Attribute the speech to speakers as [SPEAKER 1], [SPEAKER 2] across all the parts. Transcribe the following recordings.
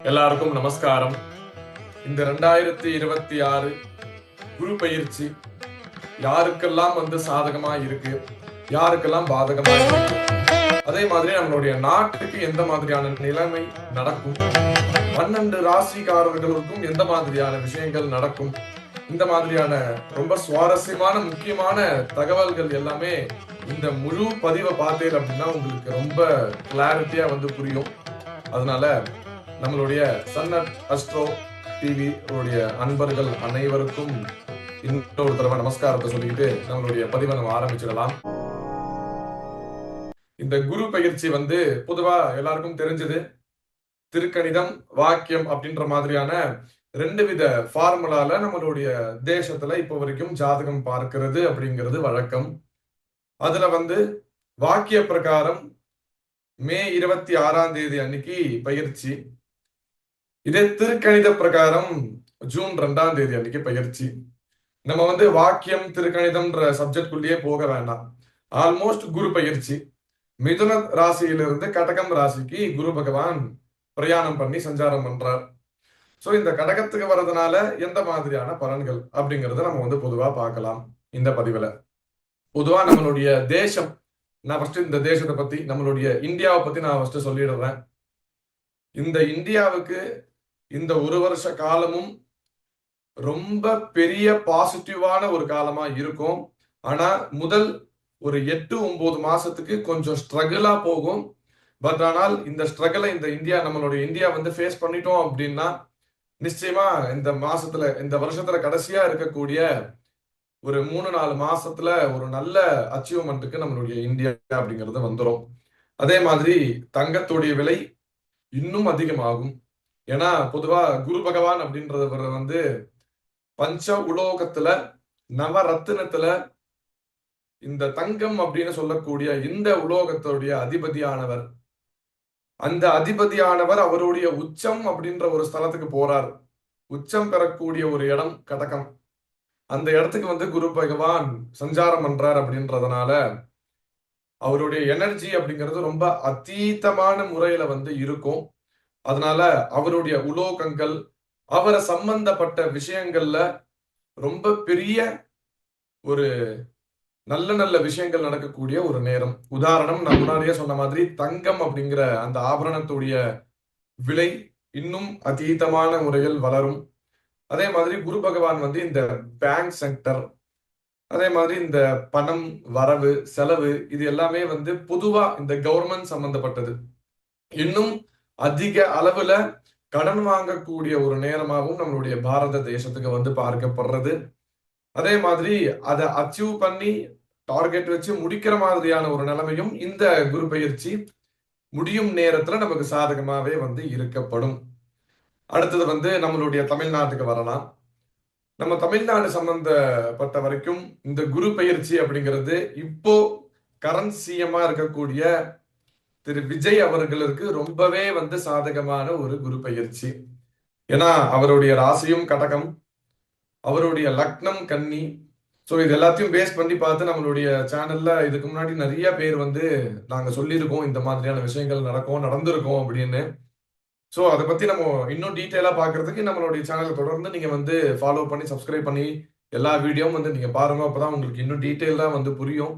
[SPEAKER 1] எல்லாருக்கும் நமஸ்காரம். இந்த 2026 குரு பயிற்சி யாருக்கெல்லாம் சாதகமா இருக்கு, யாருக்கெல்லாம் பாதகமா இருக்கு, அதே மாதிரி நம்மளுடைய நாட்டுக்கு எந்த மாதிரியான நிலைமை நடக்கும், 12 ராசிக்காரர்களுக்கும் எந்த மாதிரியான விஷயங்கள் நடக்கும், இந்த மாதிரியான ரொம்ப சுவாரஸ்யமான முக்கியமான தகவல்கள் எல்லாமே இந்த முழு பதிவை பார்த்தேன் அப்படின்னா உங்களுக்கு ரொம்ப கிளாரிட்டியா புரியும். அதனால நம்மளுடைய சன்னட் அஸ்ட்ரோ டிவி அன்பர்கள் அனைவருக்கும் இன்னொரு தடவை நமஸ்காரத்தை சொல்லிக்கிட்டு நம்மளுடைய பதிவை நம்ம ஆரம்பிச்சிடலாம். இந்த குரு பயிற்சி பொதுவா எல்லாருக்கும் தெரிஞ்சது. திருக்கணிதம், வாக்கியம் அப்படின்ற மாதிரியான 2 வித ஃபார்முலால நம்மளுடைய தேசத்துல இப்போ வரைக்கும் ஜாதகம் பார்க்கிறது அப்படிங்கிறது வழக்கம். அதுல வாக்கிய பிரகாரம் மே 26ஆம் தேதி அன்னைக்கு பயிற்சி. இதே திருக்கணித பிரகாரம் ஜூன் 2ஆம் தேதி அன்னைக்கு பயிற்சி. நம்ம வாக்கியம் திருக்கணிதம்ன்ற சப்ஜெக்ட்குள்ளேயே போக வேண்டாம். ஆல்மோஸ்ட் குரு பயிற்சி. மிதுன ராசியிலிருந்து கடகம் ராசிக்கு குரு பகவான் பிரயாணம் பண்ணி சஞ்சாரம் பண்றார். சோ இந்த கடகத்துக்கு வர்றதுனால எந்த மாதிரியான பலன்கள் அப்படிங்கறத நம்ம பொதுவா பார்க்கலாம் இந்த பதிவுல. பொதுவா நம்மளுடைய தேசம், நான் ஃபர்ஸ்ட் இந்த தேசத்தை பத்தி, நம்மளுடைய இந்தியாவை பத்தி நான் ஃபர்ஸ்ட் சொல்லிடுறேன். இந்த இந்தியாவுக்கு இந்த 1 வருஷ காலமும் ரொம்ப பெரிய பாசிட்டிவான ஒரு காலமா இருக்கும். ஆனா முதல் ஒரு 8-9 மாசத்துக்கு கொஞ்சம் ஸ்ட்ரகிளா போகும். பட் ஆனால் இந்த ஸ்ட்ரகிளை நம்மளுடைய இந்தியா ஃபேஸ் பண்ணிட்டோம் அப்படின்னா நிச்சயமா இந்த மாசத்துல, இந்த வருஷத்துல கடைசியா இருக்கக்கூடிய ஒரு 3-4 மாசத்துல ஒரு நல்ல அச்சீவ்மெண்ட்டுக்கு நம்மளுடைய இந்தியா அப்படிங்கிறது வந்துடும். அதே மாதிரி தங்கத்துடைய விலை இன்னும் அதிகமாகும். ஏன்னா பொதுவா குரு பகவான் அப்படின்றவர் பஞ்ச உலோகத்துல, நவரத்தினத்துல இந்த தங்கம் அப்படின்னு சொல்லக்கூடிய இந்த உலோகத்துடைய அதிபதியானவர். அந்த அதிபதியானவர் அவருடைய உச்சம் அப்படின்ற ஒரு ஸ்தலத்துக்கு போறார். உச்சம் பெறக்கூடிய ஒரு இடம் கடகம். அந்த இடத்துக்கு குரு பகவான் சஞ்சாரம் பண்றார். அப்படின்றதுனால அவருடைய எனர்ஜி அப்படிங்கிறது ரொம்ப அதீதமான முறையில இருக்கும். அதனால அவருடைய உலோகங்கள், அவரை சம்பந்தப்பட்ட விஷயங்கள்ல ரொம்ப பெரிய ஒரு நல்ல நல்ல விஷயங்கள் நடக்கக்கூடிய ஒரு நேரம். உதாரணம், நான் முன்னாடியே சொன்ன மாதிரி தங்கம் அப்படிங்கிற அந்த ஆபரணத்துடைய விலை இன்னும் அதீதமான முறையில் வளரும். அதே மாதிரி குரு பகவான் இந்த பேங்க் செக்டர், அதே மாதிரி இந்த பணம் வரவு செலவு, இது எல்லாமே பொதுவா இந்த கவர்மெண்ட் சம்பந்தப்பட்டது. இன்னும் அதிக அளவுல கடன் வாங்கக்கூடிய ஒரு நேரமாகவும் நம்மளுடைய பாரத தேசத்துக்கு பார்க்கப்படுறது. அதே மாதிரி அதை அச்சீவ் பண்ணி டார்கெட் வச்சு முடிக்கிற மாதிரியான ஒரு நிலைமையும் இந்த குரு பயிற்சி முடியும் நேரத்துல நமக்கு சாதகமாவே இருக்கப்படும். அடுத்தது நம்மளுடைய தமிழ்நாட்டுக்கு வரலாம். நம்ம தமிழ்நாடு சம்பந்தப்பட்ட வரைக்கும் இந்த குரு பயிற்சி அப்படிங்கிறது இப்போ கரண்ட் சிஎம்மா இருக்கக்கூடிய திரு விஜய் அவர்களுக்கு ரொம்பவே சாதகமான ஒரு குரு பயிற்சி. ஏன்னா அவருடைய ராசியும் கடகம், அவருடைய லக்னம் கன்னி. ஸோ இது எல்லாத்தையும் பேஸ் பண்ணி பார்த்து நம்மளுடைய சேனல்ல இதுக்கு முன்னாடி நிறைய பேர் நாங்க சொல்லியிருக்கோம் இந்த மாதிரியான விஷயங்கள் நடந்திருக்கோம் அப்படின்னு. ஸோ அதை பத்தி நம்ம இன்னும் டீட்டெயிலா பார்க்கறதுக்கு நம்மளுடைய சேனலை தொடர்ந்து நீங்க ஃபாலோ பண்ணி சப்ஸ்கிரைப் பண்ணி எல்லா வீடியோவும் நீங்க பாருங்க. அப்பதான் உங்களுக்கு இன்னும் டீட்டெயிலா புரியும்.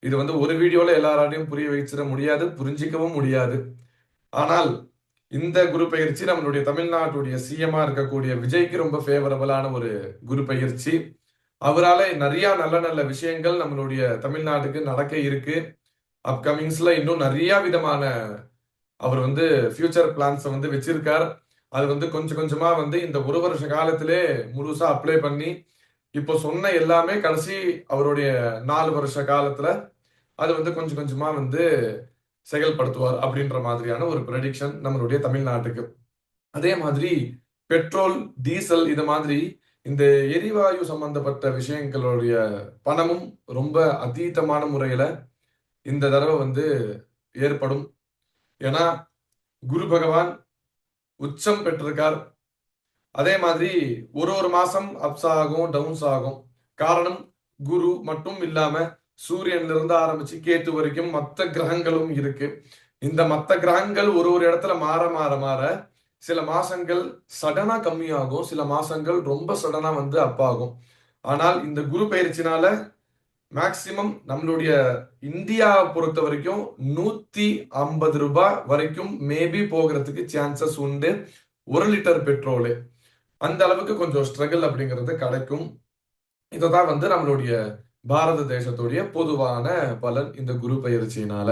[SPEAKER 1] இது ஒரு வீடியோல எல்லாராலையும் புரிய வச்சிட முடியாது, புரிஞ்சிக்கவும் முடியாது. ஆனால் இந்த குரு பயிற்சி நம்மளுடைய தமிழ்நாட்டுடைய சிஎம்மா இருக்கக்கூடிய விஜய்க்கு ரொம்ப ஃபேவரபிளான ஒரு குரு பயிற்சி. அவரால் நிறைய நல்ல நல்ல விஷயங்கள் நம்மளுடைய தமிழ்நாட்டுக்கு நடக்க இருக்கு. அப்கமிங்ஸ்ல இன்னும் நிறைய விதமான அவர் ஃபியூச்சர் பிளான்ஸ் வச்சிருக்கார். அது கொஞ்சம் கொஞ்சமா இந்த 1 வருஷ காலத்திலே முழுசா அப்ளை பண்ணி இப்போ சொன்ன எல்லாமே கடைசி அவருடைய 4 வருஷ காலத்துல அது கொஞ்சம் கொஞ்சமா செயல்படுத்துவார் அப்படின்ற மாதிரியான ஒரு ப்ரெடிக்ஷன் நம்மளுடைய தமிழ்நாட்டுக்கு. அதே மாதிரி பெட்ரோல், டீசல், இது மாதிரி இந்த எரிவாயு சம்பந்தப்பட்ட விஷயங்களுடைய பணமும் ரொம்ப அதீதமான முறையில இந்த தடவை ஏற்படும். ஏன்னா குரு பகவான் உச்சம் பெற்றிருக்கார். அதே மாதிரி ஒரு மாசம் அப்ஸ் ஆகும், டவுன்ஸ் ஆகும். காரணம், குரு மட்டும் இல்லாம சூரியன்ல இருந்து ஆரம்பிச்சு கேத்து வரைக்கும் மற்ற கிரகங்களும் இருக்கு. இந்த மற்ற கிரகங்கள் ஒரு இடத்துல மாற மாற மாற சில மாசங்கள் சடனா கம்மியாகும், சில மாசங்கள் ரொம்ப சடனா வந்து அப் ஆகும். ஆனால் இந்த குரு பெயர்ச்சினால மேக்சிமம் நம்மளுடைய இந்தியா பொறுத்த வரைக்கும் ₹150 வரைக்கும் மேபி போகிறதுக்கு சான்சஸ் உண்டு. 1 லிட்டர் பெட்ரோலு. அந்த அளவுக்கு கொஞ்சம் ஸ்ட்ரகிள் அப்படிங்கிறது கிடைக்கும். இததான் வந்து நம்மளுடைய பாரத தேசத்துடைய பொதுவான பலன் இந்த குரு பெயர்ச்சியினால.